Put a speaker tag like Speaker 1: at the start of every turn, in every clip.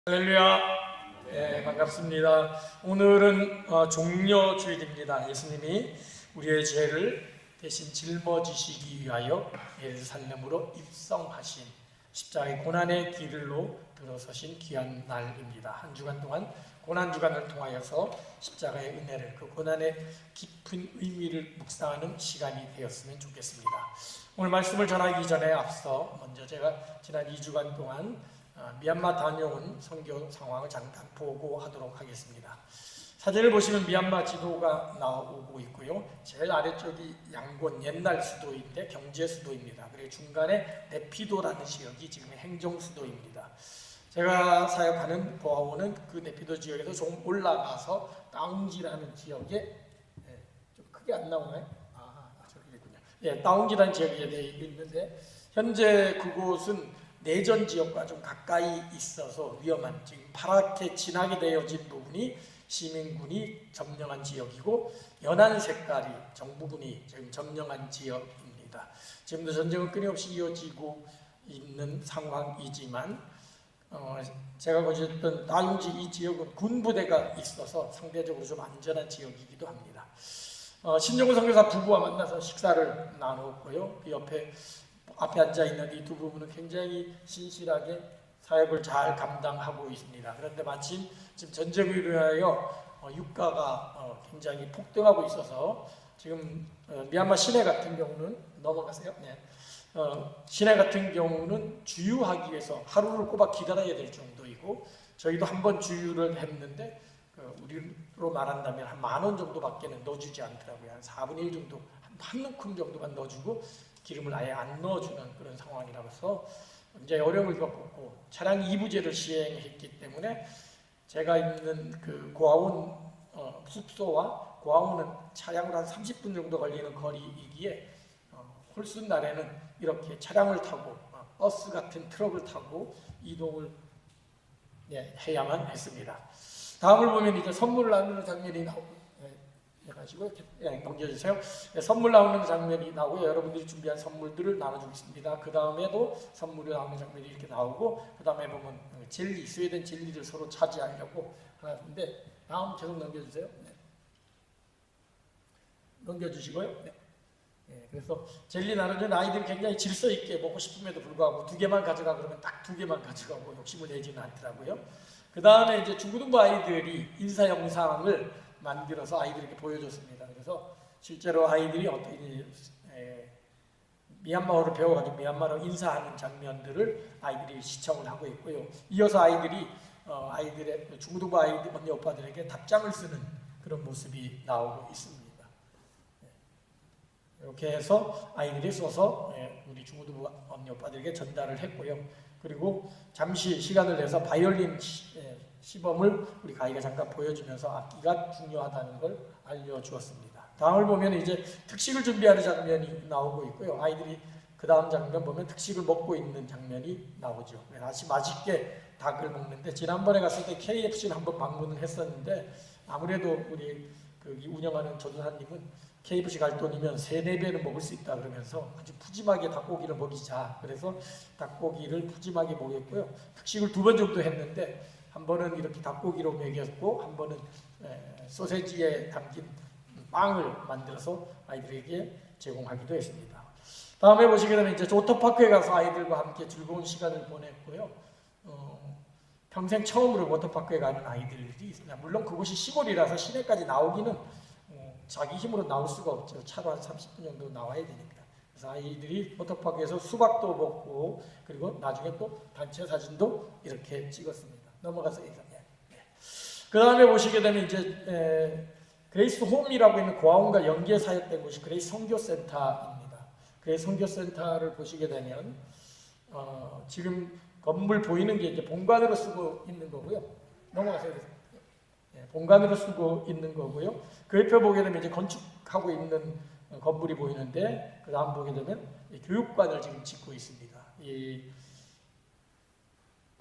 Speaker 1: 할렐루야. 네, 반갑습니다. 오늘은 종려주일입니다. 예수님이 우리의 죄를 대신 짊어지시기 위하여 예루살렘으로 입성하신 십자가의 고난의 길로 들어서신 귀한 날입니다. 한 주간 동안 고난주간을 통하여서 십자가의 은혜를, 그 고난의 깊은 의미를 묵상하는 시간이 되었으면 좋겠습니다. 오늘 말씀을 전하기 전에 앞서 먼저 제가 지난 2주간 동안 미얀마 다녀온 선교 상황을 잠깐 보고하도록 하겠습니다. 사진을 보시면 미얀마 지도가 나오고 있고요. 제일 아래쪽이 양곤 옛날 수도인데 경제 수도입니다. 그리고 중간에 네피도라는 지역이 지금 행정 수도입니다. 제가 사역하는 보아원은 그 네피도 지역에서 좀 올라가서 다운지라는 지역에 좀 크게 안 나오나요? 저기군요. 다운지라는 지역에 되어 있는데 현재 그곳은 내전 지역과 좀 가까이 있어서 위험한, 지금 파랗게 진하게 되어진 부분이 시민군이 점령한 지역이고 연한 색깔이 정부군이 지금 점령한 지역입니다. 지금도 전쟁은 끊임없이 이어지고 있는 상황이지만 제가 거주했던 다운지 이 지역은 군부대가 있어서 상대적으로 좀 안전한 지역이기도 합니다. 신정훈 선교사 부부와 만나서 식사를 나누었고요. 그 앞에 앉아있는 이 두 부부는 굉장히 신실하게 사역을 잘 감당하고 있습니다. 그런데 마침 지금 전쟁으로 인하여 유가가 굉장히 폭등하고 있어서 지금 미얀마 시내 같은 경우는 넘어가세요. 시내 같은 경우는 주유하기 위해서 하루를 꼬박 기다려야 될 정도이고 저희도 한번 주유를 했는데 우리로 말한다면 한 10,000원 정도밖에는 넣어주지 않더라고요. 한 4분의 1 정도, 한 움큼 정도만 넣어주고 기름을 아예 안 넣어주는 그런 상황이라서 굉장히 어려움을 겪었고 차량 2부제를 시행했기 때문에 제가 있는 그 고아원 숙소와 고아원은 차량으로 한 30분 정도 걸리는 거리이기에 홀순 날에는 이렇게 차량을 타고 버스 같은 트럭을 타고 이동을 해야만 했습니다. 다음을 보면 이제 선물 나누는 장면이 나오고 가지고 넘겨주세요. 선물 나오는 장면이 나오고 여러분들이 준비한 선물들을 나눠주겠습니다. 그 다음에도 선물이 나오는 장면이 이렇게 나오고 그 다음에 보면 젤리, 스웨덴 젤리를 서로 차지하려고 하는데 다음 계속 넘겨주세요. 넘겨주시고요. 그래서 젤리 나누는 아이들이 굉장히 질서 있게 먹고 싶음에도 불구하고 2개만 가져가 그러면 딱 2개만 가져가고 욕심을 내지는 않더라고요. 그 다음에 이제 중고등부 아이들이 인사 영상을 만들어서 아이들에게 보여줬습니다. 그래서 실제로 아이들이 어떻게 미얀마어를 배워가지고 미얀마로 인사하는 장면들을 아이들이 시청을 하고 있고요. 이어서 아이들의 중고등부 아이들 언니 오빠들에게 답장을 쓰는 그런 모습이 나오고 있습니다. 이렇게 해서 아이들이 써서 우리 중고등부 언니 오빠들에게 전달을 했고요. 그리고 잠시 시간을 내서 바이올린 시범을 우리 가이가 잠깐 보여주면서 악기가 중요하다는 걸 알려주었습니다. 다음을 보면 이제 특식을 준비하는 장면이 나오고 있고요. 아이들이 그 다음 장면 보면 특식을 먹고 있는 장면이 나오죠. 아주 맛있게 닭을 먹는데 지난번에 갔을 때 KFC를 한번 방문을 했었는데 아무래도 우리 운영하는 전도사님은 KFC 갈 돈이면 3-4배는 먹을 수 있다 그러면서 아주 푸짐하게 닭고기를 먹이자. 그래서 닭고기를 푸짐하게 먹였고요. 특식을 2번 정도 했는데 한 번은 이렇게 닭고기로 먹였고 한 번은 소세지에 담긴 빵을 만들어서 아이들에게 제공하기도 했습니다. 다음에 보시게 되면 이제 워터파크에 가서 아이들과 함께 즐거운 시간을 보냈고요. 평생 처음으로 워터파크에 가는 아이들이 있습니다. 물론 그곳이 시골이라서 시내까지 나오기는 자기 힘으로 나올 수가 없죠. 차로 한 30분 정도 나와야 되니까. 그래서 아이들이 워터파크에서 수박도 먹고 그리고 나중에 또 단체 사진도 이렇게 찍었습니다. 넘어가서 그 다음에 보시게 되면 이제 그레이스 홈이라고 있는 고아원과 연계 사역된 곳이 그레이스 선교센터입니다. 그레이스 선교센터를 보시게 되면 지금 건물 보이는 게 이제 본관으로 쓰고 있는 거고요. 넘어가세요. 본관으로 쓰고 있는 거고요. 그 옆에 보게 되면 이제 건축하고 있는 건물이 보이는데 그 다음 보게 되면 교육관을 지금 짓고 있습니다.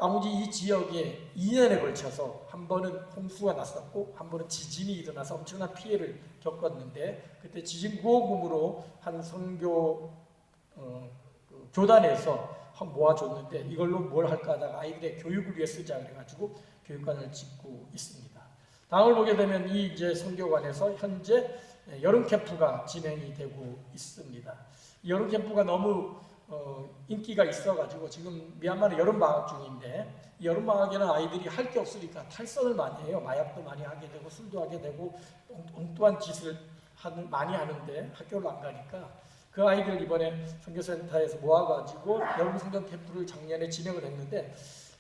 Speaker 1: 나머지 이 지역에 2년에 걸쳐서 한 번은 홍수가 났었고 한 번은 지진이 일어나서 엄청난 피해를 겪었는데 그때 지진 구호금으로 한 선교 교단에서 확 모아줬는데 이걸로 뭘 할까 하다가 아이들의 교육을 위해 쓰자 그래가지고 교육관을 짓고 있습니다. 다음을 보게 되면 이 이제 선교관에서 현재 여름 캠프가 진행이 되고 있습니다. 이 여름 캠프가 너무 인기가 있어가지고 지금 미얀마는 여름 방학 중인데 이 여름 방학에는 아이들이 할 게 없으니까 탈선을 많이 해요. 마약도 많이 하게 되고 술도 하게 되고 엉뚱한 짓을 많이 하는데 학교를 안 가니까 그 아이들 이번에 선교센터에서 모아가지고 여름 성경 캠프를 작년에 진행을 했는데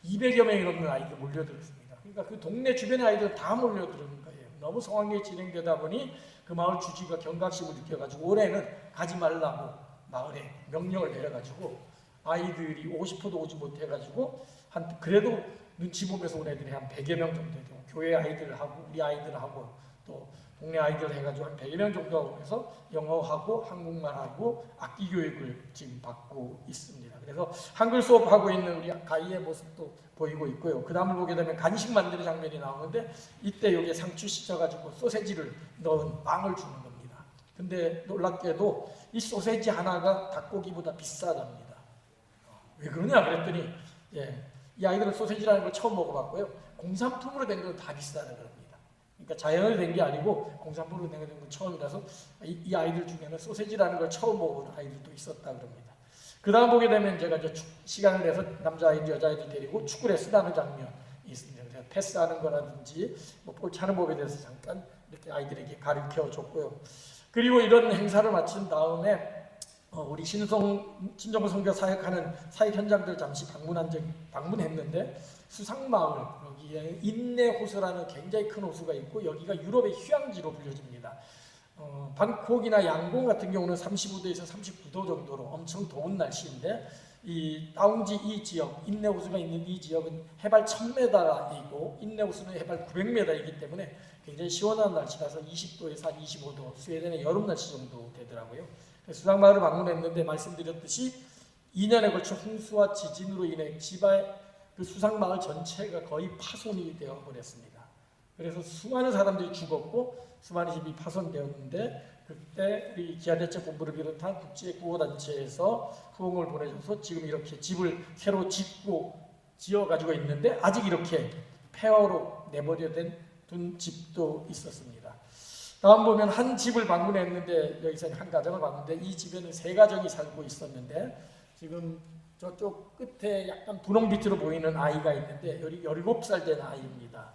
Speaker 1: 200여 명이 넘는 아이들 몰려들었습니다. 그러니까 그 동네 주변의 아이들 다 몰려드는 거예요. 너무 성황리에 진행되다 보니 그 마을 주지가 경각심을 느껴가지고 올해는 가지 말라고 마을에 명령을 내려가지고 아이들이 오고 싶어도 오지 못해가지고 한 그래도 눈치 보면서 온 애들이 한 100여 명 정도 되고 교회 아이들하고 우리 아이들하고 또 동네 아이들 해가지고 한 100여 명 정도 해서 영어하고 한국말하고 악기 교육을 지금 받고 있습니다. 그래서 한글 수업하고 있는 우리 가이의 모습도 보이고 있고요. 그 다음을 보게 되면 간식 만드는 장면이 나오는데 이때 여기에 상추 씻어가지고 소세지를 넣은 빵을 주는 겁니다. 근데 놀랍게도 이 소세지 하나가 닭고기보다 비싸답니다. 왜 그러냐 그랬더니 이 아이들은 소세지라는 걸 처음 먹어봤고요. 공산품으로 된 건 다 비싸다 그럽니다. 그러니까 자연으로 된 게 아니고 공산품으로 된 건 처음이라서 이 아이들 중에는 소세지라는 걸 처음 먹은 아이들도 있었다 그럽니다. 그 다음 보게 되면 제가 이제 시간을 내서 남자아이들 여자아이들 데리고 축구를 쓰다는 장면이 있습니다. 그래서 패스하는 거라든지 볼 차는 법에 대해서 잠깐 이렇게 아이들에게 가르쳐 줬고요. 그리고 이런 행사를 마친 다음에 우리 신정부 선교 사역하는 사역 현장들 잠시 방문했는데 수상마을 여기에 인내호수라는 굉장히 큰 호수가 있고 여기가 유럽의 휴양지로 불려집니다. 방콕이나 양곤 같은 경우는 35도에서 39도 정도로 엄청 더운 날씨인데 이 다웅지 이 지역 인내호수가 있는 이 지역은 해발 1000m이고 인내호수는 해발 900m이기 때문에 굉장히 시원한 날씨라서 20도에서 한 25도 스웨덴의 여름 날씨 정도 되더라고요. 수상마을을 방문했는데 말씀드렸듯이 2년에 걸쳐 홍수와 지진으로 인해 그 수상마을 전체가 거의 파손이 되어 버렸습니다. 그래서 수많은 사람들이 죽었고 수많은 집이 파손되었는데 그때 우리 기아대책본부를 비롯한 국제구호단체에서 후원을 보내줘서 지금 이렇게 집을 새로 지어가지고 있는데 아직 이렇게 폐허로 내버려 둔 집도 있었습니다. 다음 보면 한 집을 방문했는데 여기서 한 가정을 봤는데 이 집에는 3가정이 살고 있었는데 지금 저쪽 끝에 약간 분홍 빛으로 보이는 아이가 있는데 17살 된 아이입니다.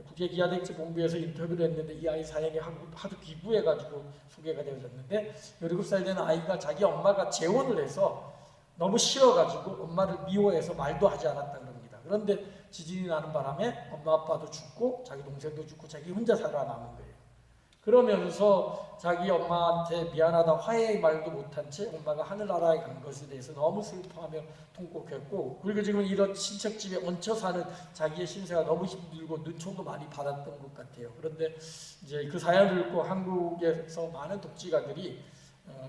Speaker 1: 국제기아대책본부에서 인터뷰를 했는데 이 아이 사연이 하도 기부해가지고 소개가 되어졌는데 17살 된 아이가 자기 엄마가 재혼을 해서 너무 싫어가지고 엄마를 미워해서 말도 하지 않았다 그럽니다. 그런데 지진이 나는 바람에 엄마 아빠도 죽고 자기 동생도 죽고 자기 혼자 살아남은 거예요. 그러면서 자기 엄마한테 미안하다 화해의 말도 못한 채 엄마가 하늘나라에 간 것에 대해서 너무 슬퍼하며 통곡했고 그리고 지금 이런 친척집에 얹혀 사는 자기의 신세가 너무 힘들고 눈총도 많이 받았던 것 같아요. 그런데 이제 그 사연을 읽고 한국에서 많은 독지가들이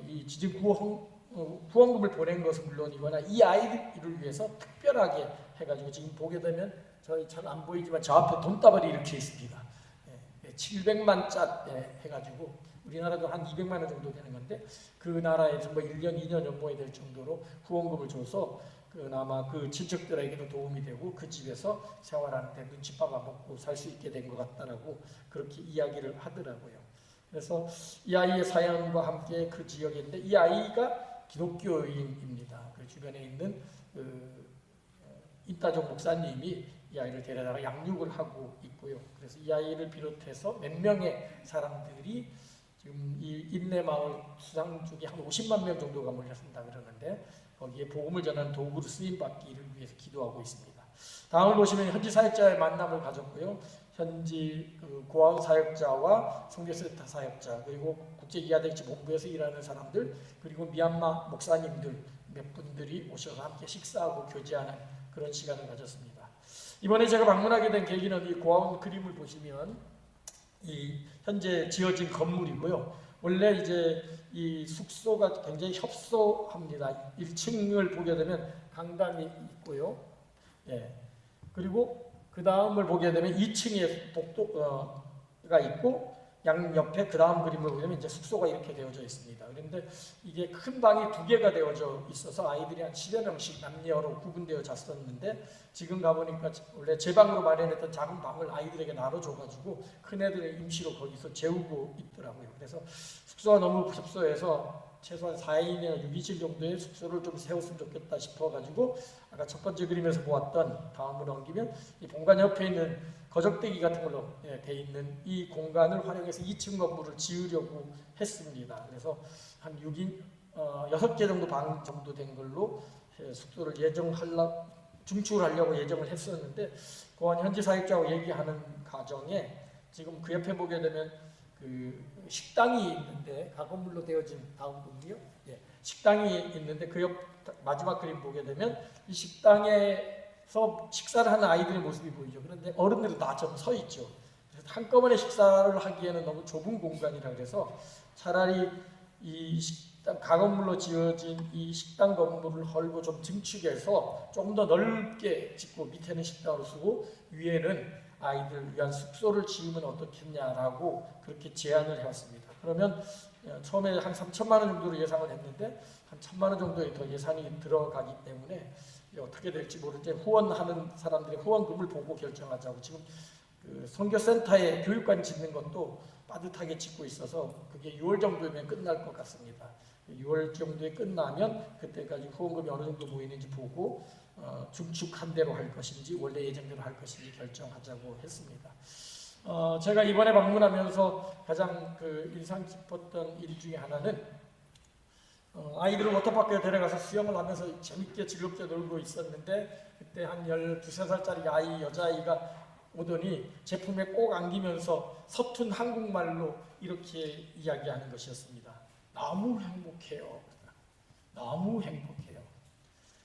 Speaker 1: 이 지진 후원금을 보낸 것은 물론이거나 이 아이들을 위해서 특별하게 해가지고 지금 보게 되면 저희 잘 안 보이지만 저 앞에 돈다발이 이렇게 있습니다. 700만 짜 해가지고 우리나라도 한 200만 원 정도 되는 건데 그 나라에서 뭐 1년, 2년 연봉이 될 정도로 후원금을 줘서 그나마 그 친척들에게도 도움이 되고 그 집에서 생활하는데 눈칫밥 안 먹고 살 수 있게 된 것 같다라고 그렇게 이야기를 하더라고요. 그래서 이 아이의 사연과 함께 그 지역에 있는데 이 아이가 기독교인입니다. 그 주변에 있는 인따종 목사님이 이 아이를 데려다가 양육을 하고 있고요. 그래서 이 아이를 비롯해서 몇 명의 사람들이 지금 이 인내마을 수상중에 한 50만 명 정도가 몰렸습니다. 그러는데 거기에 복음을 전하는 도구로 쓰임받기를 위해서 기도하고 있습니다. 다음을 보시면 현지 사역자의 만남을 가졌고요. 현지 고아원 사역자와 선교센터 사역자 그리고 국제기아대책본부에서 일하는 사람들 그리고 미얀마 목사님들 몇 분들이 오셔서 함께 식사하고 교제하는 그런 시간을 가졌습니다. 이번에 제가 방문하게 된 계기는 이 고아원 그림을 보시면 이 현재 지어진 건물이고요. 원래 이제 이 숙소가 굉장히 협소합니다. 1층을 보게 되면 강당이 있고요. 그리고 그 다음을 보게 되면 2층에 복도가 있고 양 옆에 그 다음 그림을 보면 이제 숙소가 이렇게 되어져 있습니다. 그런데 이게 큰 방이 두 개가 되어져 있어서 아이들이 한 10여 명씩 남녀로 구분되어 잤었는데, 지금 가보니까 원래 제 방으로 마련했던 작은 방을 아이들에게 나눠줘가지고 큰 애들을 임시로 거기서 재우고 있더라고요. 그래서 숙소가 너무 협소해서 최소한 4인이나 6인실 정도의 숙소를 좀 세웠으면 좋겠다 싶어가지고, 아까 첫 번째 그림에서 보았던, 다음으로 넘기면 이 본관 옆에 있는 거적대기 같은 걸로 돼 있는 이 공간을 활용해서 2층 건물을 지으려고 했습니다. 그래서 한 6개 정도 방 정도 된 걸로 숙소를 중축하려고 예정을 했었는데, 고안 현지 사역자하고 얘기하는 과정에 지금 그 옆에 보게 되면 그 식당이 있는데, 가건물로 되어진 다음 부분이요. 예, 식당이 있는데 그 옆 마지막 그림 보게 되면 이 식당에서 식사를 하는 아이들의 모습이 보이죠. 그런데 어른들은 다 좀 서 있죠. 그래서 한꺼번에 식사를 하기에는 너무 좁은 공간이라 그래서 차라리 이 식당, 가건물로 지어진 이 식당 건물을 헐고 좀 증축해서 조금 더 넓게 짓고 밑에는 식당으로 쓰고 위에는 아이들 위한 숙소를 지으면 어떻겠냐라고 그렇게 제안을 해왔습니다. 그러면 처음에 한 3천만 원 정도로 예상을 했는데 한 1,000만 원 정도의 더 예산이 들어가기 때문에 어떻게 될지 모르는데, 후원하는 사람들의 후원금을 보고 결정하자고 지금 그 선교센터에 교육관 짓는 것도 빠듯하게 짓고 있어서 그게 6월 정도면 끝날 것 같습니다. 6월 정도에 끝나면 그때까지 후원금이 어느 정도 모이는지 보고 중축한 대로 할 것인지 원래 예정대로 할 것인지 결정하자고 했습니다. 제가 이번에 방문하면서 가장 그 인상 깊었던 일 중에 하나는 아이들을 워터파크에 데려가서 수영을 하면서 재밌게 즐겁게 놀고 있었는데, 그때 한 12~13살짜리 여자아이가 오더니 제품에 꼭 안기면서 서툰 한국말로 이렇게 이야기하는 것이었습니다. 너무 행복해요. 너무 행복해요.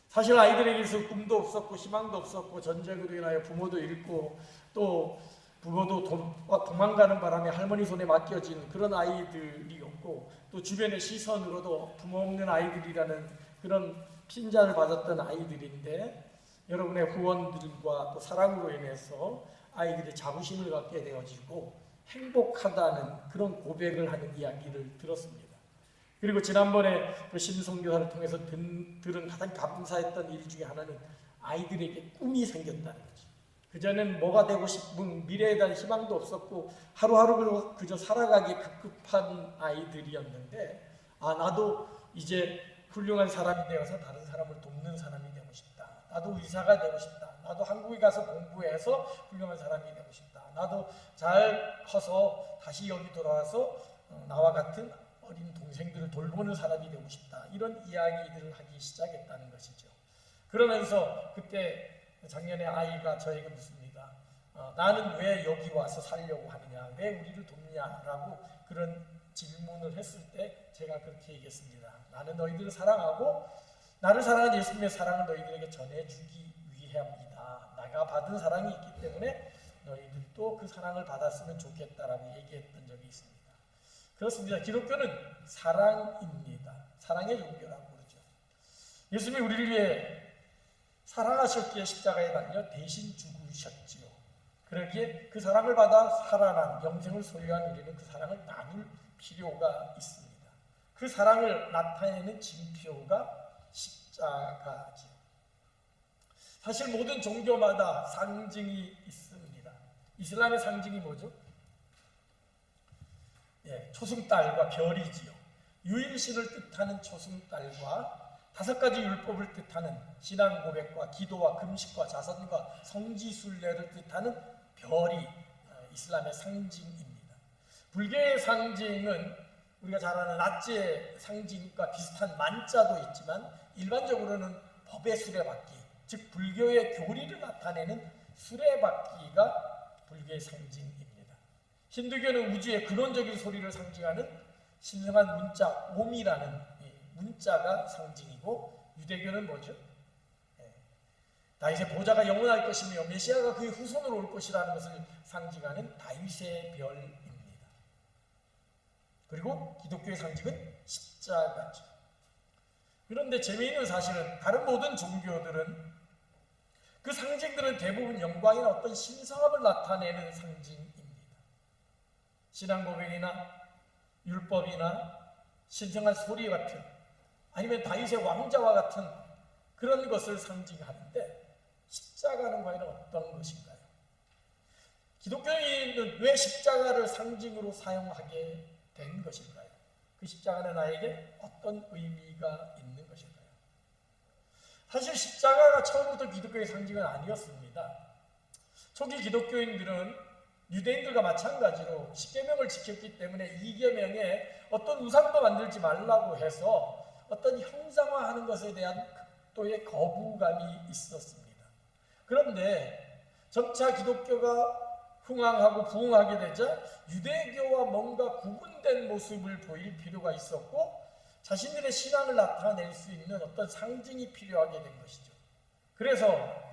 Speaker 1: 사실 아이들에게서 꿈도 없었고 희망도 없었고 전쟁으로 인하여 부모도 잃고 또 부모도 도망가는 바람에 할머니 손에 맡겨진 그런 아이들이었고, 또 주변의 시선으로도 부모 없는 아이들이라는 그런 핀잔을 받았던 아이들인데, 여러분의 후원들과 또 사랑으로 인해서 아이들이 자부심을 갖게 되어지고 행복하다는 그런 고백을 하는 이야기를 들었습니다. 그리고 지난번에 그 신성교사를 통해서 들은 가장 감사했던 일 중에 하나는 아이들에게 꿈이 생겼다는 거죠. 그전엔 뭐가 되고 싶은 미래에 대한 희망도 없었고 하루하루 그저 살아가기 급급한 아이들이었는데, 나도 이제 훌륭한 사람이 되어서 다른 사람을 돕는 사람이 되고 싶다. 나도 의사가 되고 싶다. 나도 한국에 가서 공부해서 훌륭한 사람이 되고 싶다. 나도 잘 커서 다시 여기 돌아와서 나와 같은 어린 동생들을 돌보는 사람이 되고 싶다. 이런 이야기들을 하기 시작했다는 것이죠. 그러면서 그때 작년에 아이가 저에게 묻습니다. 나는 왜 여기 와서 살려고 하느냐, 왜 우리를 돕냐라고 그런 질문을 했을 때 제가 그렇게 얘기했습니다. 나는 너희들을 사랑하고 나를 사랑하는 예수님의 사랑을 너희들에게 전해주기 위함이다. 내가 받은 사랑이 있기 때문에 너희들도 그 사랑을 받았으면 좋겠다라고 얘기했던 적이 있습니다. 그렇습니다. 기독교는 사랑입니다. 사랑의 종교라고 그러죠. 예수님이 우리를 위해 사랑하셨기에 십자가에 달려 대신 죽으셨지요. 그러기에 그 사랑을 받아 살아난 영생을 소유한 우리는 그 사랑을 나눌 필요가 있습니다. 그 사랑을 나타내는 징표가 십자가지요. 사실 모든 종교마다 상징이 있습니다. 이슬람의 상징이 뭐죠? 초승달과 별이지요. 유일신을 뜻하는 초승달과 5가지 율법을 뜻하는 신앙 고백과 기도와 금식과 자선과 성지순례를 뜻하는 별이 이슬람의 상징입니다. 불교의 상징은 우리가 잘 아는 낫지의 상징과 비슷한 만자도 있지만, 일반적으로는 법의 수레바퀴, 즉 불교의 교리를 나타내는 수레바퀴가 불교의 상징입니다. 힌두교는 우주의 근원적인 소리를 상징하는 신성한 문자 옴이라는 문자가 상징이고, 유대교는 뭐죠? 다윗의 보좌가 영원할 것이며 메시아가 그의 후손으로 올 것이라는 것을 상징하는 다윗의 별입니다. 그리고 기독교의 상징은 십자가죠. 그런데 재미있는 사실은 다른 모든 종교들은 그 상징들은 대부분 영광이나 어떤 신성함을 나타내는 상징입니다. 신앙 고백이나 율법이나 신성한 소리 같은, 아니면 다윗의 왕자와 같은 그런 것을 상징하는데, 십자가는 과연 어떤 것인가요? 기독교인은 왜 십자가를 상징으로 사용하게 된 것일까요? 그 십자가는 나에게 어떤 의미가 있는 것일까요? 사실 십자가가 처음부터 기독교의 상징은 아니었습니다. 초기 기독교인들은 유대인들과 마찬가지로 십계명을 지켰기 때문에 이 계명에 어떤 우상도 만들지 말라고 해서 어떤 형상화하는 것에 대한 극도의 거부감이 있었습니다. 그런데 점차 기독교가 흥왕하고 부흥하게 되자 유대교와 뭔가 구분된 모습을 보일 필요가 있었고, 자신들의 신앙을 나타낼 수 있는 어떤 상징이 필요하게 된 것이죠. 그래서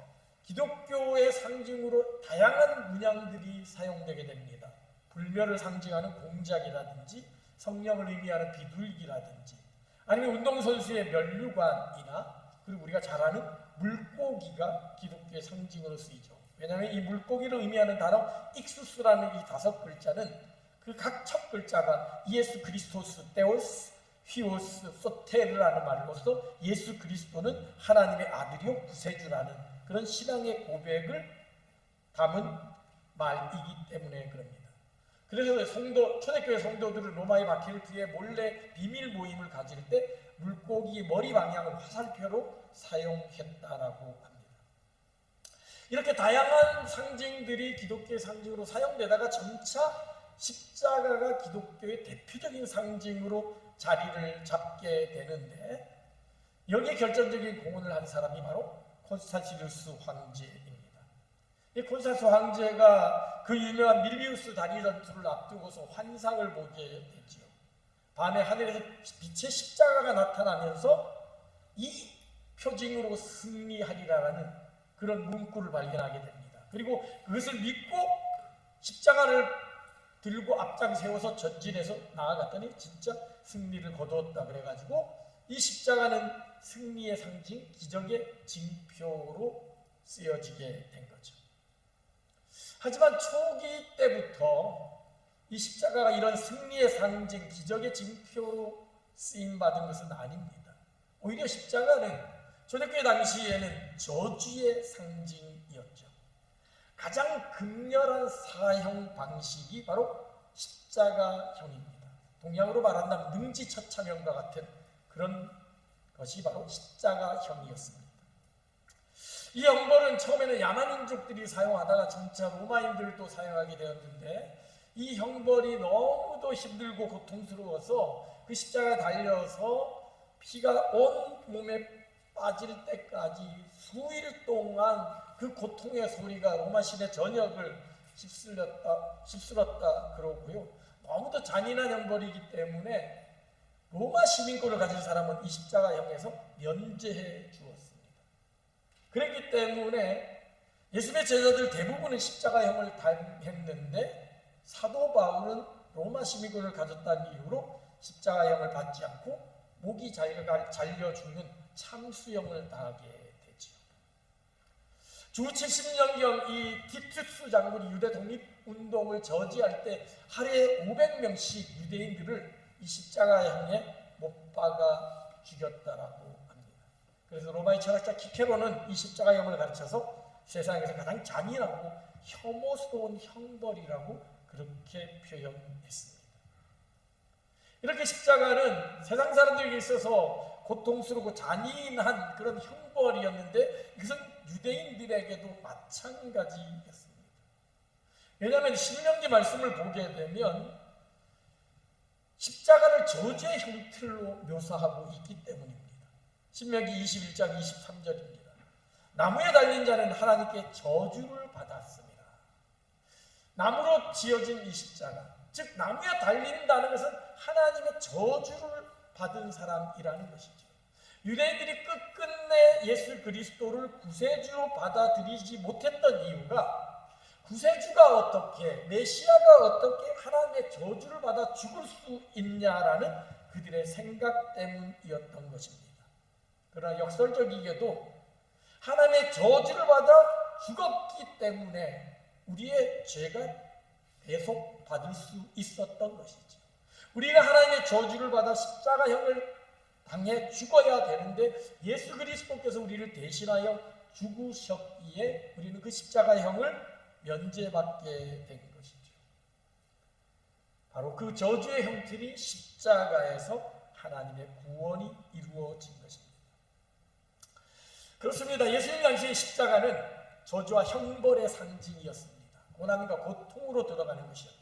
Speaker 1: 기독교의 상징으로 다양한 문양들이 사용되게 됩니다. 불멸을 상징하는 공작이라든지, 성령을 의미하는 비둘기라든지, 아니면 운동선수의 면류관이나, 그리고 우리가 잘 아는 물고기가 기독교의 상징으로 쓰이죠. 왜냐하면 이 물고기를 의미하는 단어 익수스라는 이 5글자는 그 각 첫 글자가 예수 그리스토스, 테오스, 휘오스, 소테르라는 말로서 예수 그리스도는 하나님의 아들이요 구세주라는 그런 신앙의 고백을 담은 말이기 때문에 그럽니다. 그래서 초대교회 성도들은 로마의 마케르트에 몰래 비밀 모임을 가질 때 물고기 머리 방향을 화살표로 사용했다라고 합니다. 이렇게 다양한 상징들이 기독교의 상징으로 사용되다가 점차 십자가가 기독교의 대표적인 상징으로 자리를 잡게 되는데, 여기에 결정적인 공헌을 한 사람이 바로 콘스탄티누스 황제입니다. 이 콘스탄티누스 황제가 그 유명한 밀비우스 다리 전투를 앞두고서 환상을 보게 되지요. 밤에 하늘에서 빛의 십자가가 나타나면서 이 표징으로 승리하리라는 그런 문구를 발견하게 됩니다. 그리고 그것을 믿고 십자가를 들고 앞장 세워서 전진해서 나아갔더니 진짜 승리를 거두었다 그래가지고 이 십자가는 승리의 상징, 기적의 징표로 쓰여지게 된 거죠. 하지만 초기 때부터 이 십자가가 이런 승리의 상징, 기적의 징표로 쓰임받은 것은 아닙니다. 오히려 십자가는 초대교회 당시에는 저주의 상징이었죠. 가장 극렬한 사형 방식이 바로 십자가형입니다. 동양으로 말한다면 능지처참형과 같은 그런 것이 바로 십자가형이었습니다. 이 형벌은 처음에는 야만인족들이 사용하다가 점차 로마인들도 사용하게 되었는데, 이 형벌이 너무도 힘들고 고통스러워서 그 십자가에 달려서 피가 온 몸에 빠질 때까지 수일 동안 그 고통의 소리가 로마 시내 전역을 휩쓸었다 그러고요. 너무도 잔인한 형벌이기 때문에 로마 시민권을 가진 사람은 이 십자가형에서 면제해 주었습니다. 그렇기 때문에 예수님의 제자들 대부분은 십자가형을 당했는데, 사도 바울은 로마 시민권을 가졌다는 이유로 십자가형을 받지 않고 목이 잘려 죽는 참수형을 당하게 되지요. 주 70년경 이 티투스 장군이 유대 독립운동을 저지할 때 하루에 500명씩 유대인들을 이 십자가형에 못 박아 죽였다라고 합니다. 그래서 로마의 철학자 키케로는 이 십자가형을 가르쳐서 세상에서 가장 잔인하고 혐오스러운 형벌이라고 그렇게 표현했습니다. 이렇게 십자가는 세상 사람들에게 있어서 고통스럽고 잔인한 그런 형벌이었는데, 이것은 유대인들에게도 마찬가지였습니다. 왜냐하면 신명기 말씀을 보게 되면 십자가를 저주의 형틀로 묘사하고 있기 때문입니다. 신명기 21장 23절입니다. 나무에 달린 자는 하나님께 저주를 받았습니다. 나무로 지어진 이 십자가, 즉 나무에 달린다는 것은 하나님의 저주를 받은 사람이라는 것이죠. 유대인들이 끝끝내 예수 그리스도를 구세주로 받아들이지 못했던 이유가, 구세주가 어떻게, 메시아가 어떻게 하나님의 저주를 받아 죽을 수 있냐라는 그들의 생각 때문이었던 것입니다. 그러나 역설적이게도 하나님의 저주를 받아 죽었기 때문에 우리의 죄가 배속받을 수 있었던 것이죠. 우리가 하나님의 저주를 받아 십자가형을 당해 죽어야 되는데 예수 그리스도께서 우리를 대신하여 죽으셨기에 우리는 그 십자가형을 면제받게 된 것이죠. 바로 그 저주의 형틀이 십자가에서 하나님의 구원이 이루어진 것입니다. 그렇습니다. 예수님 당시의 십자가는 저주와 형벌의 상징이었습니다. 고난과 고통으로 들어가는 것이었죠.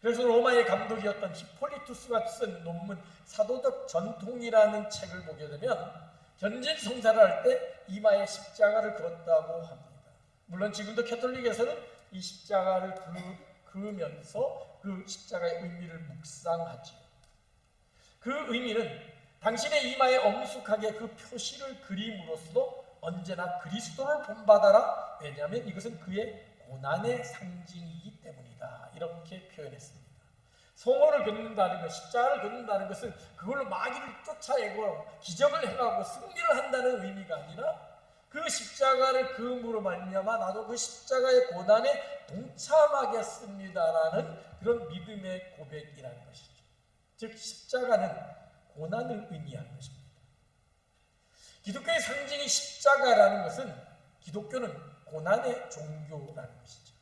Speaker 1: 그래서 로마의 감독이었던 히폴리투스가 쓴 논문 사도적 전통이라는 책을 보게 되면 현진 성사를 할 때 이마에 십자가를 그었다고 합니다. 물론 지금도 캐톨릭에서는 이 십자가를 그으면서 그 십자가의 의미를 묵상하지요. 그 의미는 당신의 이마에 엄숙하게 그 표시를 그림으로써 언제나 그리스도를 본받아라. 왜냐하면 이것은 그의 고난의 상징이기 때문이다. 이렇게 표현했습니다. 성호를 긋는다는 것, 십자가를 긋는다는 것은 그걸로 마귀를 쫓아내고 기적을 행하고 승리를 한다는 의미가 아니라 그 십자가를 그음으로 말미암아 나도 그 십자가의 고난에 동참하겠습니다라는 그런 믿음의 고백이라는 것이죠. 즉 십자가는 고난을 의미하는 것입니다. 기독교의 상징이 십자가라는 것은 기독교는 고난의 종교라는 것이죠.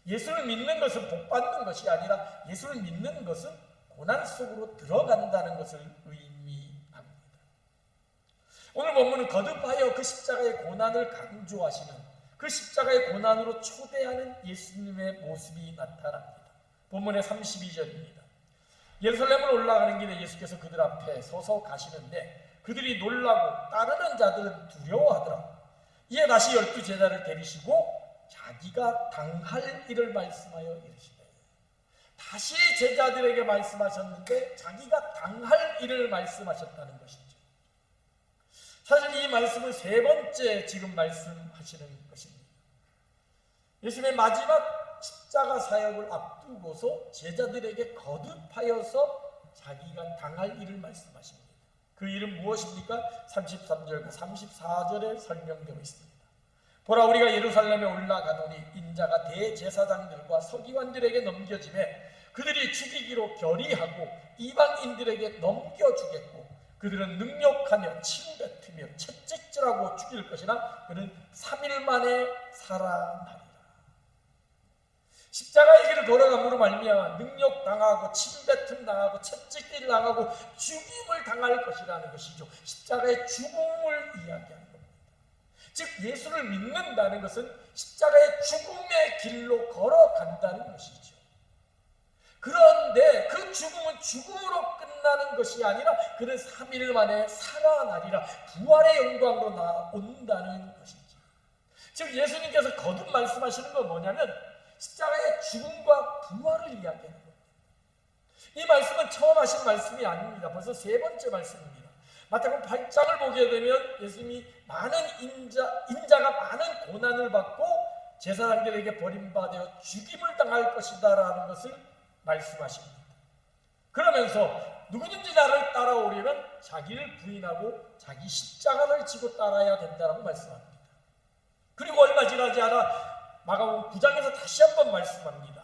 Speaker 1: 예수를 믿는 것은 복받는 것이 아니라 예수를 믿는 것은 고난 속으로 들어간다는 것을 의미합니다. 오늘 본문은 거듭하여 그 십자가의 고난을 강조하시는 그 십자가의 고난으로 초대하는 예수님의 모습이 나타납니다. 본문의 32절입니다. 예루살렘을 올라가는 길에 예수께서 그들 앞에 서서 가시는데 그들이 놀라고 따르는 자들은 두려워하더라. 이에 다시 12 제자를 데리시고 자기가 당할 일을 말씀하여 이르시되, 다시 제자들에게 말씀하셨는데 자기가 당할 일을 말씀하셨다는 것이죠. 사실 이 말씀은 세 번째 지금 말씀하시는 것입니다. 예수님의 마지막 십자가 사역을 앞두고서 제자들에게 거듭하여서 자기가 당할 일을 말씀하십니다. 그 일은 무엇입니까? 33절과 34절에 설명되어 있습니다. 보라, 우리가 예루살렘에 올라가노니 인자가 대제사장들과 서기관들에게 넘겨지매 그들이 죽이기로 결의하고 이방인들에게 넘겨주겠고 그들은 능욕하며 침뱉으며 채찍질하고 죽일 것이나 그는 3일 만에 살아나리라. 십자가의 길을 걸어감으로 말미암아 능욕당하고 침뱉음 당하고 채찍질 당하고 죽임을 당할 것이라는 것이죠. 십자가의 죽음을 이야기하는 겁니다. 즉 예수를 믿는다는 것은 십자가의 죽음의 길로 걸어간다는 것이죠. 그런데 그 죽음은 죽음으로 끝나는 것이 아니라 그는 3일 만에 살아나리라. 부활의 영광으로 나온다는 것이죠. 즉 예수님께서 거듭 말씀하시는 건 뭐냐면 십자가의 죽음과 부활을 이야기하는 겁니다. 이 말씀은 처음 하신 말씀이 아닙니다. 벌써 세 번째 말씀입니다. 마태복음 8장을 보게 되면 예수님이 많은 인자가 많은 고난을 받고 제사장들에게 버림받아 죽임을 당할 것이다 라는 것을 말씀하십니다. 그러면서 누구든지 나를 따라오려면 자기를 부인하고 자기 십자가를 지고 따라야 된다고 말씀합니다. 그리고 얼마 지나지 않아 마가복음 9장에서 다시 한번 말씀합니다.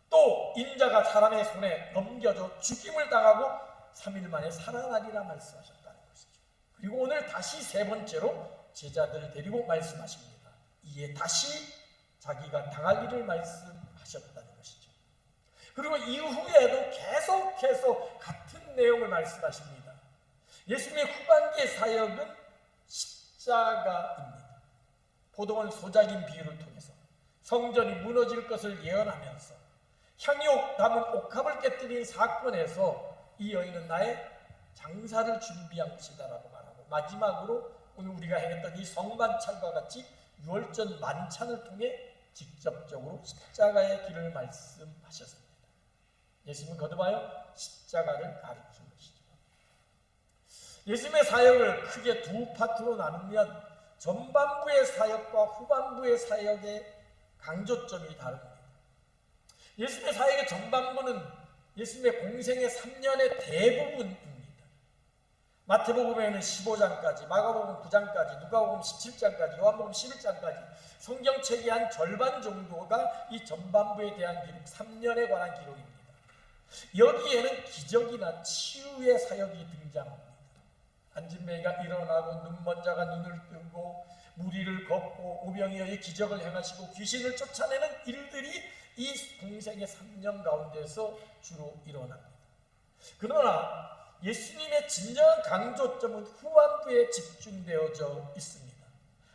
Speaker 1: 또 인자가 사람의 손에 넘겨져 죽임을 당하고 3일 만에 살아나리라 말씀하셨다는 것이죠. 그리고 오늘 다시 세 번째로 제자들을 데리고 말씀하십니다. 이에 다시 자기가 당할 일을 말씀하셨다는 것이죠. 그리고 이후에도 계속해서 같은 내용을 말씀하십니다. 예수님의 후반기의 사역은 십자가입니다. 포도원 소작인 비유를 통해서 성전이 무너질 것을 예언하면서 향유 담은 옥합을 깨뜨린 사건에서 이 여인은 나의 장사를 준비한 것이다라고 말하고 마지막으로 오늘 우리가 행했던 이 성만찬과 같이 유월절 만찬을 통해 직접적으로 십자가의 길을 말씀하셨습니다. 예수님은 거듭하여 십자가를 가르친 것이죠. 예수님의 사역을 크게 두 파트로 나누면 전반부의 사역과 후반부의 사역의 강조점이 다릅니다. 예수님의 사역의 전반부는 예수님의 공생의 3년의 대부분입니다. 마태복음에는 15장까지, 마가복음 9장까지, 누가복음 17장까지, 요한복음 11장까지 성경책의 한 절반 정도가 이 전반부에 대한 기록, 3년에 관한 기록입니다. 여기에는 기적이나 치유의 사역이 등장합니다. 안진뱅이가 일어나고 눈먼 자가 눈을 뜨고 무리를 걷고 오병이어의 기적을 행하시고 귀신을 쫓아내는 일들이 이 공생의 3년 가운데서 주로 일어납니다. 그러나 예수님의 진정한 강조점은 후반부에 집중되어져 있습니다.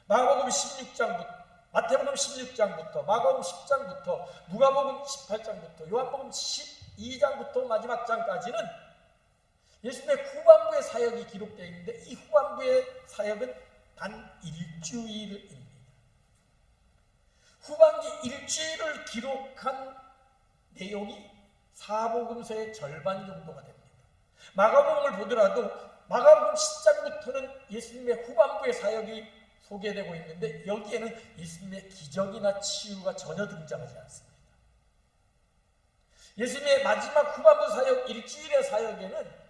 Speaker 1: 마가복음 16장부터, 마태복음 16장부터, 마가복음 10장부터, 누가복음 18장부터, 요한복음 12장부터 마지막 장까지는 예수님의 후반부의 사역이 기록되어 있는데 이 후반부의 사역은 단 일주일입니다. 후반기 일주일을 기록한 내용이 사복음서의 절반 정도가 됩니다. 마가복음을 보더라도 마가복음 10장부터는 예수님의 후반부의 사역이 소개되고 있는데 여기에는 예수님의 기적이나 치유가 전혀 등장하지 않습니다. 예수님의 마지막 후반부 사역, 일주일의 사역에는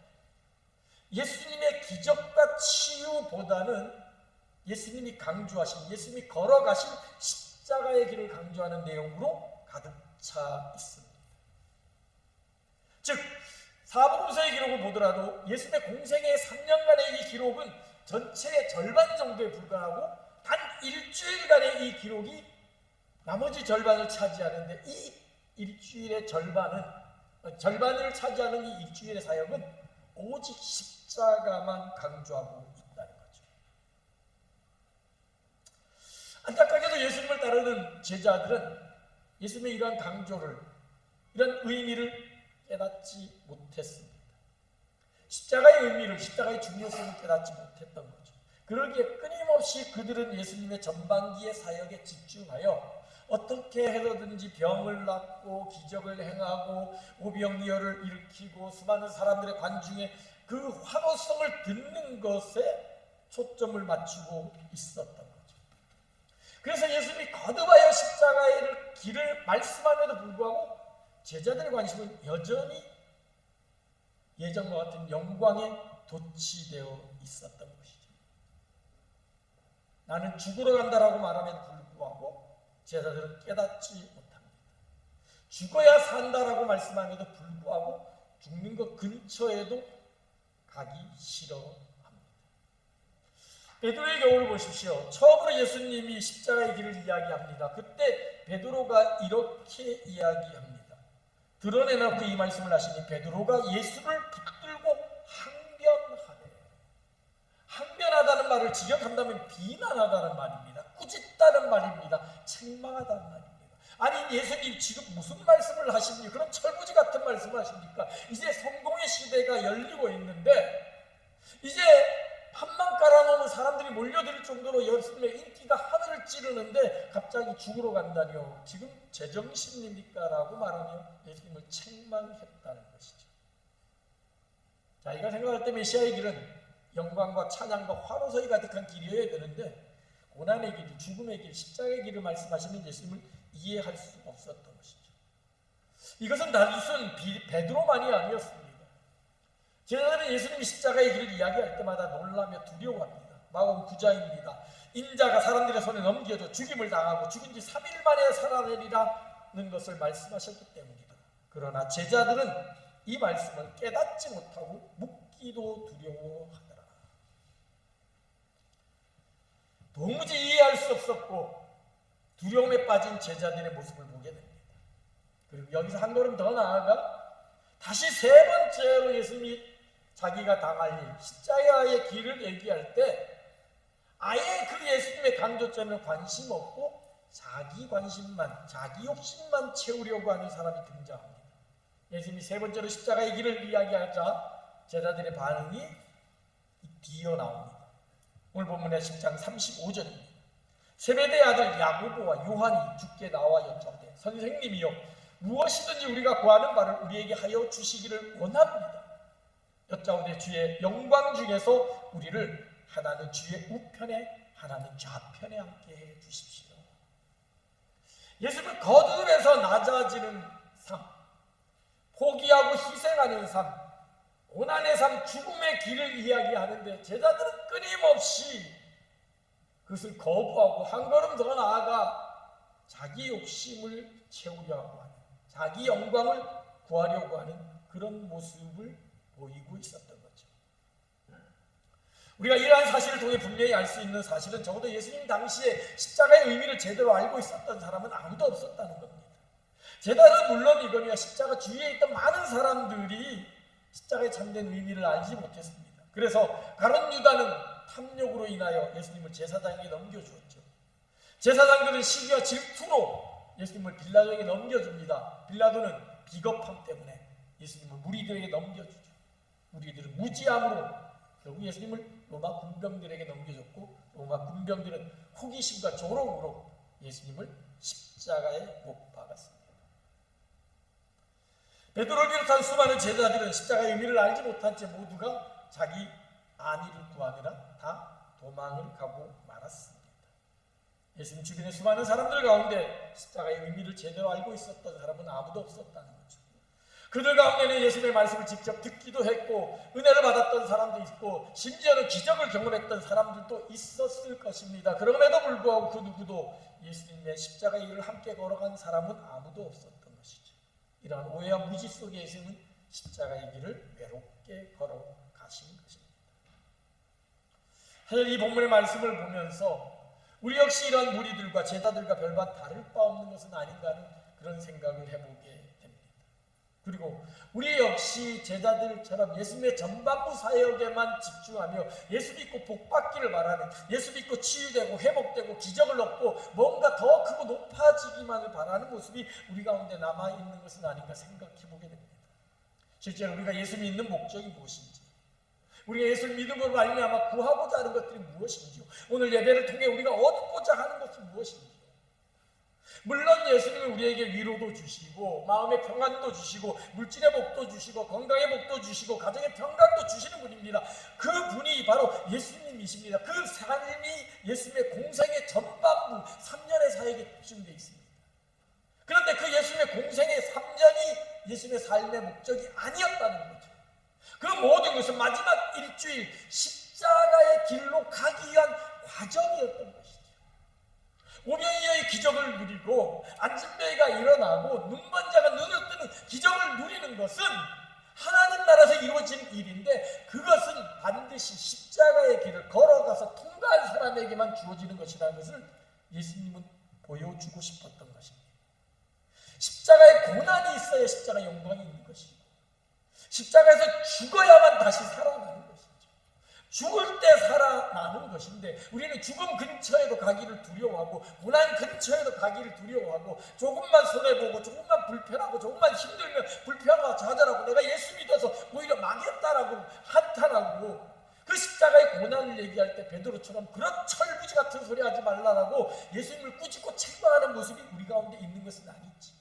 Speaker 1: 예수님의 기적과 치유보다는 예수님이 강조하신, 예수님이 걸어가신 십자가의 길을 강조하는 내용으로 가득 차 있습니다. 즉 사복음서의 기록을 보더라도 예수님의 공생의 3년간의 이 기록은 전체의 절반 정도에 불과하고 단 일주일간의 이 기록이 나머지 절반을 차지하는데 이 일주일의 절반을 차지하는 이 일주일의 사역은 오직 십자가만 강조하고 있다는 거죠. 안타깝게도 예수님을 따르는 제자들은 예수님의 이러한 강조를, 이런 의미를 깨닫지 못했습니다. 십자가의 의미를, 십자가의 중요성을 깨닫지 못했던 거죠. 그러기에 끊임없이 그들은 예수님의 전반기의 사역에 집중하여 어떻게 해서든지 병을 낫고 기적을 행하고 오병이어를 일으키고 수많은 사람들의 관중에 그 환호성을 듣는 것에 초점을 맞추고 있었던 거죠. 그래서 예수님이 거듭하여 십자가의 길을 말씀함에도 불구하고 제자들의 관심은 여전히 예전과 같은 영광에 도취되어 있었던 것이죠. 나는 죽으러 간다라고 말함에도 불구하고 제자들은 깨닫지 못합니다. 죽어야 산다라고 말씀함에도 불구하고 죽는 것 근처에도 가기 싫어합니다. 베드로의 경우를 보십시오. 처음으로 예수님이 십자가의 길을 이야기합니다. 그때 베드로가 이렇게 이야기합니다. 드러내놓고 이 말씀을 하시니 베드로가 예수를 붙들고 항변하네. 항변하다는 말을 직역한다면 비난하다는 말입니다. 꾸짖다는 말입니다. 책망하다는 말입니다. 아니 예수님 지금 무슨 말씀을 하십니까? 그런 철부지 같은 말씀을 하십니까? 이제 성공의 시대가 열리고 있는데 이제 판만 깔아놓으면 사람들이 몰려들 정도로 예수님의 인기가 하늘을 찌르는데 갑자기 죽으러 간다니요. 지금 제정신입니까? 라고 말하며 예수님을 책망했다는 것이죠. 자, 이가 생각할 때 메시아의 길은 영광과 찬양과 환호성이 가득한 길이어야 되는데 고난의 길, 죽음의 길, 십자가의 길을 말씀하시는 예수님을 이해할 수 없었던 것이죠. 이것은 단순 베드로만이 아니었습니다. 제자들은 예수님이 십자가의 길을 이야기할 때마다 놀라며 두려워합니다. 마가복음 9장입니다. 인자가 사람들의 손에 넘겨져 죽임을 당하고 죽은 지 3일 만에 살아내리라는 것을 말씀하셨기 때문이다. 그러나 제자들은 이 말씀을 깨닫지 못하고 묻기도 두려워하더라. 도무지 이해할 수 없었고 두려움에 빠진 제자들의 모습을 보게 됩니다. 그리고 여기서 한 걸음 더 나아가 다시 세 번째로 예수님이 자기가 당할 일, 십자가의 길을 얘기할 때 아예 그 예수님의 강조점에 관심 없고 자기 관심만, 자기 욕심만 채우려고 하는 사람이 등장합니다. 예수님이 세 번째로 십자가의 길을 이야기하자 제자들의 반응이 뒤어 나옵니다. 오늘 본문의 10장 35절입니다. 세베대의 아들 야고보와 요한이 주께 나와 여쭤되 선생님이여 무엇이든지 우리가 구하는 바를 우리에게 하여 주시기를 원합니다. 여짜오되 주의 영광 중에서 우리를 하나는 주의 우편에 하나는 좌편에 앉게 해 주십시오. 예수님은 거듭에서 낮아지는 삶, 포기하고 희생하는 삶, 고난의 삶, 죽음의 길을 이야기하는데 제자들은 끊임없이 그것을 거부하고 한 걸음 더 나아가 자기 욕심을 채우려 하고 하는, 자기 영광을 구하려고 하는 그런 모습을 보이고 있었던 거죠. 우리가 이러한 사실을 통해 분명히 알 수 있는 사실은 적어도 예수님 당시에 십자가의 의미를 제대로 알고 있었던 사람은 아무도 없었다는 겁니다. 제자들은 물론이거니와 십자가 주위에 있던 많은 사람들이 십자가의 참된 의미를 알지 못했습니다. 그래서 가룟 유다는 탐욕으로 인하여 예수님을 제사장에게 넘겨주었죠. 제사장들은 시기와 질투로 예수님을 빌라도에게 넘겨줍니다. 빌라도는 비겁함 때문에 예수님을 무리들에게 넘겨주죠. 무리들은 무지함으로 결국 예수님을 로마 군병들에게 넘겨줬고, 로마 군병들은 호기심과 조롱으로 예수님을 십자가에 못 박았습니다. 베드로를 비롯한 수많은 제자들은 십자가의 의미를 알지 못한 채 모두가 자기 안위를 구하느라 다 도망을 가고 말았습니다. 예수님 주변의 수많은 사람들 가운데 십자가의 의미를 제대로 알고 있었던 사람은 아무도 없었다는 거죠. 그들 가운데는 예수님의 말씀을 직접 듣기도 했고 은혜를 받았던 사람도 있고 심지어는 기적을 경험했던 사람들도 있었을 것입니다. 그럼에도 불구하고 그 누구도 예수님의 십자가의 길을 함께 걸어간 사람은 아무도 없었던 것이죠. 이러한 오해와 무지 속에 예수님은 십자가의 길을 외롭게 걸어가신 것입니다. 사실 이 본문의 말씀을 보면서 우리 역시 이러한 무리들과 제자들과 별반 다를 바 없는 것은 아닌가 하는 그런 생각을 해보게 됩니다. 그리고 우리 역시 제자들처럼 예수님의 전반부 사역에만 집중하며 예수 믿고 복받기를 바라는, 예수 믿고 치유되고 회복되고 기적을 얻고 뭔가 더 크고 높아지기만을 바라는 모습이 우리 가운데 남아있는 것은 아닌가 생각해보게 됩니다. 실제로 우리가 예수 믿는 목적이 무엇인지, 우리가 예수를 믿음으로 말미암아 구하고자 하는 것들이 무엇인지요, 오늘 예배를 통해 우리가 얻고자 하는 것이 무엇인지요. 물론 예수님은 우리에게 위로도 주시고 마음의 평안도 주시고 물질의 복도 주시고 건강의 복도 주시고 가정의 평강도 주시는 분입니다. 그 분이 바로 예수님이십니다. 그 삶이 예수님의 공생의 전반부 3년의 사역에 집중되어 있습니다. 그런데 그 예수님의 공생의 3년이 예수님의 삶의 목적이 아니었다는 거죠. 그 모든 것은 마지막 일주일 십자가의 길로 가기 위한 과정이었던 것이죠. 오병이어의 기적을 누리고 안진뱅이가 일어나고 눈먼 자가 눈을 뜨는 기적을 누리는 것은 하나님 나라에서 이루어진 일인데 그것은 반드시 십자가의 길을 걸어가서 통과한 사람에게만 주어지는 것이라는 것을 예수님은 보여주고 싶었던 것입니다. 십자가의 고난이 있어야 십자가의 영광이 있는 것이고 십자가에서 죽어야만 다시 살아나는 것이죠. 죽을 때 살아나는 것인데 우리는 죽음 근처에도 가기를 두려워하고 고난 근처에도 가기를 두려워하고 조금만 손해보고 조금만 불편하고 조금만 힘들면 불평하고 좌절하고 내가 예수 믿어서 오히려 망했다라고 한탄하고 그 십자가의 고난을 얘기할 때 베드로처럼 그런 철부지 같은 소리 하지 말라라고 예수님을 꾸짖고 책망하는 모습이 우리 가운데 있는 것은 아니지.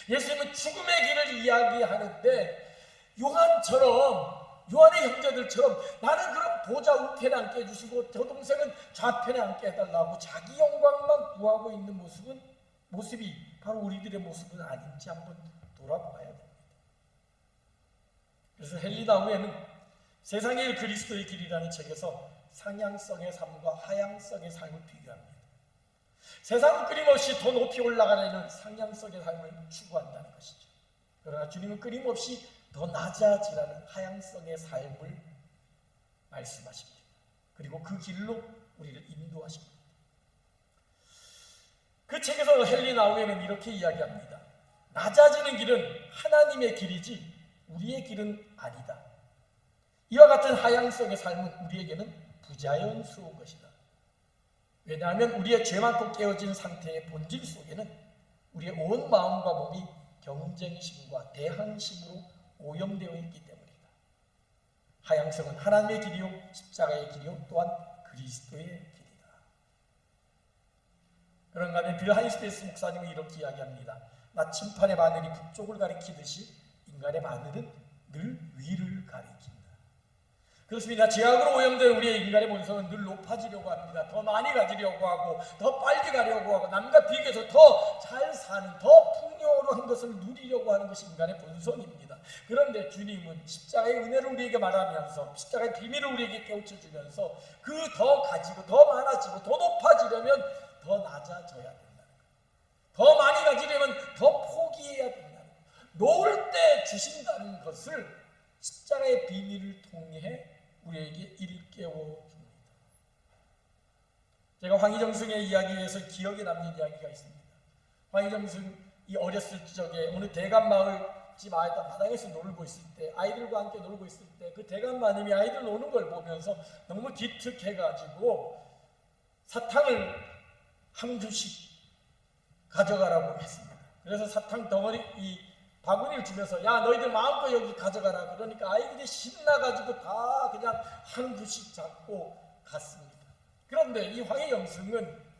Speaker 1: 예수님은 죽음의 길을 이야기하는데 요한의 형제들처럼 나는 그럼 보좌 우편에 앉게 해주시고 저 동생은 좌편에 앉게 해달라고 자기 영광만 구하고 있는 모습이 바로 우리들의 모습은 아닌지 한번 돌아봐야 됩니다. 그래서 헨리 나우에는 세상의 일 그리스도의 길이라는 책에서 상향성의 삶과 하향성의 삶을 비교합니다. 세상은 끊임없이 더 높이 올라가려는 상향성의 삶을 추구한다는 것이죠. 그러나 주님은 끊임없이 더 낮아지라는 하향성의 삶을 말씀하십니다. 그리고 그 길로 우리를 인도하십니다. 그 책에서 헨리 나우에는 이렇게 이야기합니다. 낮아지는 길은 하나님의 길이지 우리의 길은 아니다. 이와 같은 하향성의 삶은 우리에게는 부자연스러운 것이다. 왜냐하면 우리의 죄 많고 깨어진 상태의 본질 속에는 우리의 온 마음과 몸이 경쟁심과 대항심으로 오염되어 있기 때문이다. 하향성은 하나님의 길이요 십자가의 길이요 또한 그리스도의 길이다. 그런가 하면 빌 하이스테스 목사님은 이렇게 이야기합니다. 나침판의 바늘이 북쪽을 가리키듯이 인간의 바늘은 늘 위를 가리킨다. 그렇습니다. 죄악으로 오염된 우리의 인간의 본성은 늘 높아지려고 합니다. 더 많이 가지려고 하고 더 빨리 가려고 하고 남과 비교해서 더 잘 사는, 더 풍요로 받으려고 한 것을 누리려고 하는 것이 인간의 본성입니다. 그런데 주님은 십자가의 은혜를 우리에게 말하면서 십자가의 비밀을 우리에게 깨우쳐주면서 그 더 가지고 더 많아지고 더 높아지려면 더 낮아져야 된다. 더 많이 가지려면 더 포기해야 된다. 놓을 때 주신다는 것을 십자가의 비밀을 통해 우리에게 일깨워 줍니다. 제가 황희정승의 이야기에서 기억에 남는 이야기가 있습니다. 황희정승이 어렸을 적에 어느 대감마을 집 마당에서 놀고 있을 때, 아이들과 함께 놀고 있을 때 그 대감마님이 아이들 노는 걸 보면서 너무 기특해가지고 사탕을 한 주씩 가져가라고 했습니다. 그래서 사탕 덩어리 이 바구니를 주면서 야 너희들 마음껏 여기 가져가라. 그러니까 아이들이 신나가지고 다 그냥 한 주씩 잡고 갔습니다. 그런데 이 황희영승은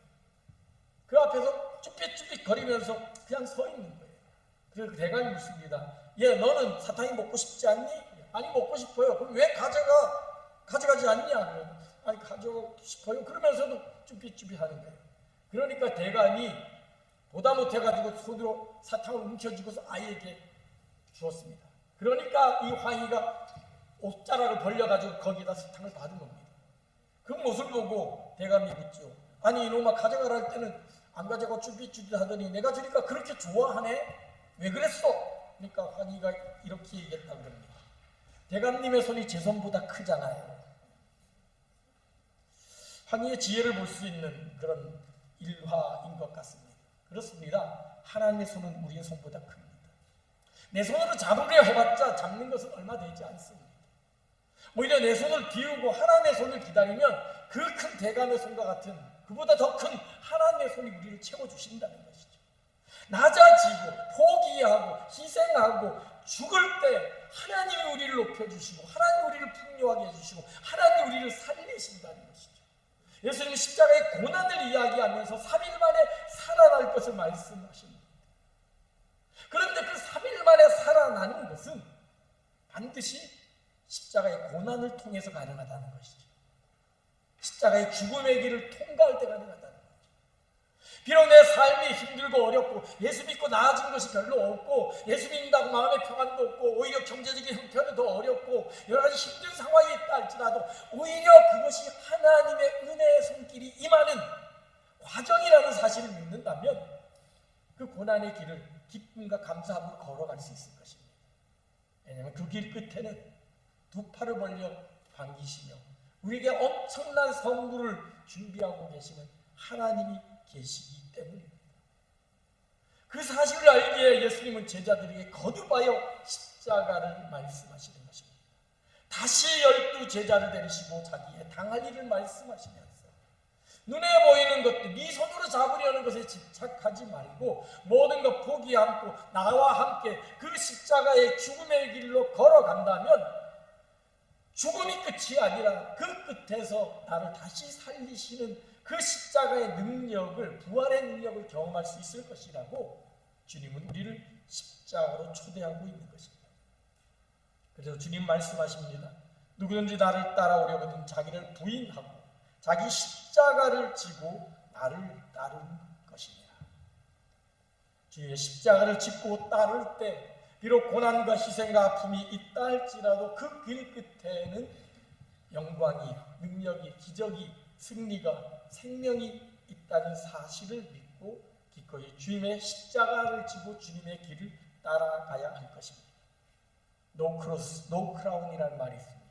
Speaker 1: 그 앞에서 쭈삣쭈삣 거리면서 그냥 서 있는 거예요. 그래서 대감이 묻습니다. 얘 너는 사탕이 먹고 싶지 않니? 아니 먹고 싶어요. 그럼 왜 가져가지 않냐? 아니 가져가고 싶어요. 그러면서도 쭈삣쭈삣 하는 거예요. 그러니까 대감이 보다 못해가지고 손으로 사탕을 움켜쥐고서 아이에게 주었습니다. 그러니까 이 황희가 옷자락을 벌려가지고 거기다 사탕을 받은 겁니다. 그 모습을 보고 대감이 묻죠. 아니 이놈아 가져가라 할 때는 안 가져가고 쭈삣쭈삣 하더니 내가 주니까 그렇게 좋아하네? 왜 그랬어? 그러니까 황희가 이렇게 얘기했다고 합니다. 대감님의 손이 제 손보다 크잖아요. 황희의 지혜를 볼 수 있는 그런 일화인 것 같습니다. 그렇습니다. 하나님의 손은 우리의 손보다 큽니다. 내 손으로 잡으려 해봤자 잡는 것은 얼마 되지 않습니다. 오히려 내 손을 비우고 하나님의 손을 기다리면 그 큰 대감의 손과 같은 그보다 더 큰 하나님의 손이 우리를 채워주신다는 것이죠. 낮아지고 포기하고 희생하고 죽을 때 하나님이 우리를 높여주시고 하나님이 우리를 풍요하게 해주시고 하나님이 우리를 살리신다는 것이죠. 예수님은 십자가의 고난을 이야기하면서 3일 만에 살아날 것을 말씀하십니다. 그런데 그 3일 만에 살아나는 것은 반드시 십자가의 고난을 통해서 가능하다는 것이죠. 십자가의 죽음의 길을 통과할 때 가능하다는 거죠. 비록 내 삶이 힘들고 어렵고 예수 믿고 나아진 것이 별로 없고 예수 믿는다고 마음의 평안도 없고 오히려 경제적인 형편은 더 어렵고 여러 가지 힘든 상황이 있다 할지라도 오히려 그것이 하나님의 은혜의 손길이 임하는 과정이라는 사실을 믿는다면 그 고난의 길을 기쁨과 감사함으로 걸어갈 수 있을 것입니다. 왜냐하면 그 길 끝에는 두 팔을 벌려 반기시며 우리에게 엄청난 선물을 준비하고 계시는 하나님이 계시기 때문입니다. 그 사실을 알기에 예수님은 제자들에게 거듭하여 십자가를 말씀하시는 것입니다. 다시 12 제자를 데리시고 자기의 당할 일을 말씀하시면서 눈에 보이는 것들, 네 손으로 잡으려는 것에 집착하지 말고 모든 것 포기하고 나와 함께 그 십자가의 죽음의 길로 걸어간다면 죽음이 끝이 아니라 그 끝에서 나를 다시 살리시는 그 십자가의 능력을, 부활의 능력을 경험할 수 있을 것이라고 주님은 우리를 십자가로 초대하고 있는 것입니다. 그래서 주님 말씀하십니다. 누구든지 나를 따라오려거든 자기를 부인하고 자기 십자가를 지고 나를 따르는 것이니라. 주의 십자가를 짓고 따를 때 비록 고난과 희생과 아픔이 있다 할지라도 그 길 끝에는 영광이, 능력이, 기적이, 승리가, 생명이 있다는 사실을 믿고 기꺼이 주님의 십자가를 지고 주님의 길을 따라가야 할 것입니다. No cross, no crown이라는 말이 있습니다.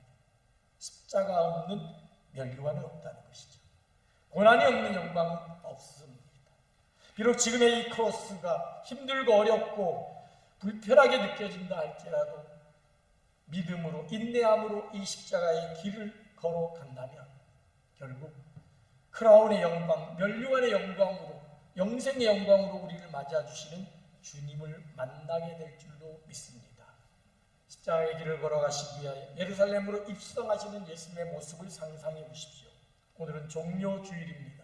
Speaker 1: 십자가 없는 멸류관은 없다는 것이죠. 고난이 없는 영광은 없습니다. 비록 지금의 이 크로스가 힘들고 어렵고 불편하게 느껴진다 할지라도 믿음으로 인내함으로 이 십자가의 길을 걸어간다면 결국 크라운의 영광, 멸류관의 영광으로 영생의 영광으로 우리를 맞아주시는 주님을 만나게 될 줄로 믿습니다. 십자가의 길을 걸어가시기 위하여 예루살렘으로 입성하시는 예수님의 모습을 상상해 보십시오. 오늘은 종려 주일입니다.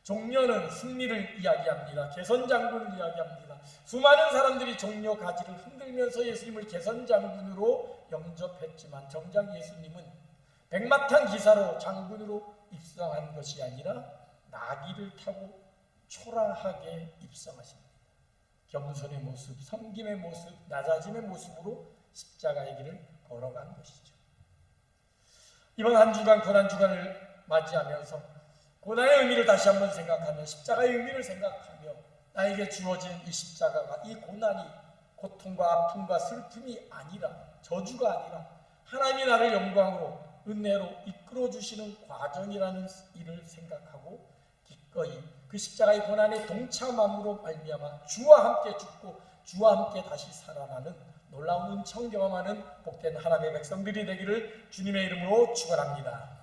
Speaker 1: 종려는 승리를 이야기합니다. 개선장군을 이야기합니다. 수많은 사람들이 종려 가지를 흔들면서 예수님을 개선장군으로 영접했지만 정작 예수님은 백마탄 기사로 장군으로 입성한 것이 아니라 나귀를 타고 초라하게 입성하십니다. 겸손의 모습, 섬김의 모습, 낮아짐의 모습으로 십자가의 길을 걸어간 것이죠. 이번 한 주간 고난주간을 맞이하면서 고난의 의미를 다시 한번 생각하며 십자가의 의미를 생각하며 나에게 주어진 이 십자가가, 이 고난이 고통과 아픔과 슬픔이 아니라, 저주가 아니라 하나님이 나를 영광으로 은혜로 이끌어주시는 과정이라는 일을 생각하고 기꺼이 그 십자가의 고난에 동참함으로 말미암아 주와 함께 죽고 주와 함께 다시 살아나는 놀라운 은총 경험하는 복된 하나님의 백성들이 되기를 주님의 이름으로 축원합니다.